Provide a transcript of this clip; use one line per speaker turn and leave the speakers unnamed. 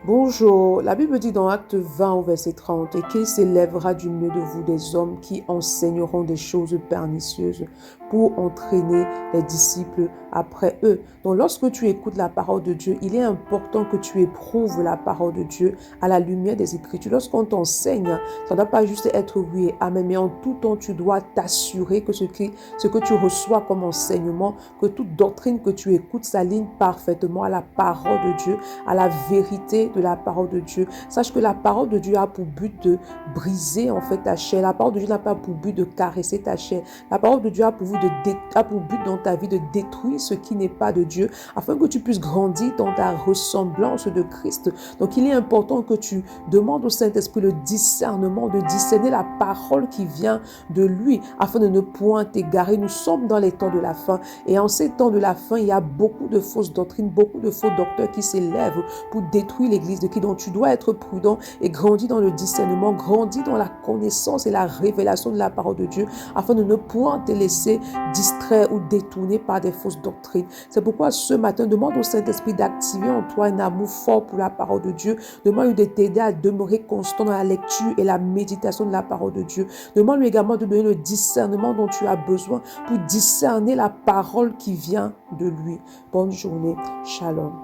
Bonjour, la Bible dit dans Acte 20 au verset 30, et qu'il s'élèvera du milieu de vous des hommes qui enseigneront des choses pernicieuses pour entraîner les disciples après eux. Donc lorsque tu écoutes la parole de Dieu, il est important que tu éprouves la parole de Dieu à la lumière des Écritures. Lorsqu'on t'enseigne, ça ne doit pas juste être oui et amen, mais en tout temps, tu dois t'assurer que ce que tu reçois comme enseignement, que toute doctrine que tu écoutes s'aligne parfaitement à la parole de Dieu, à la vérité de la parole de Dieu. Sache que la parole de Dieu a pour but de briser en fait ta chair. La parole de Dieu n'a pas pour but de caresser ta chair. La parole de Dieu a pour but dans ta vie de détruire ce qui n'est pas de Dieu, afin que tu puisses grandir dans ta ressemblance de Christ. Donc il est important que tu demandes au Saint-Esprit le discernement, de discerner la parole qui vient de lui, afin de ne point t'égarer. Nous sommes dans les temps de la fin, et en ces temps de la fin, il y a beaucoup de fausses doctrines, beaucoup de faux docteurs qui s'élèvent pour détruire l'église de qui. Donc tu dois être prudent et grandir dans le discernement, grandir dans la connaissance et la révélation de la parole de Dieu, afin de ne point te laisser distraire ou détourner par des fausses doctrines. C'est pourquoi ce matin, demande au Saint-Esprit d'activer en toi un amour fort pour la parole de Dieu. Demande-lui de t'aider à demeurer constant dans la lecture et la méditation de la parole de Dieu. Demande-lui également de donner le discernement dont tu as besoin pour discerner la parole qui vient de lui. Bonne journée. Shalom.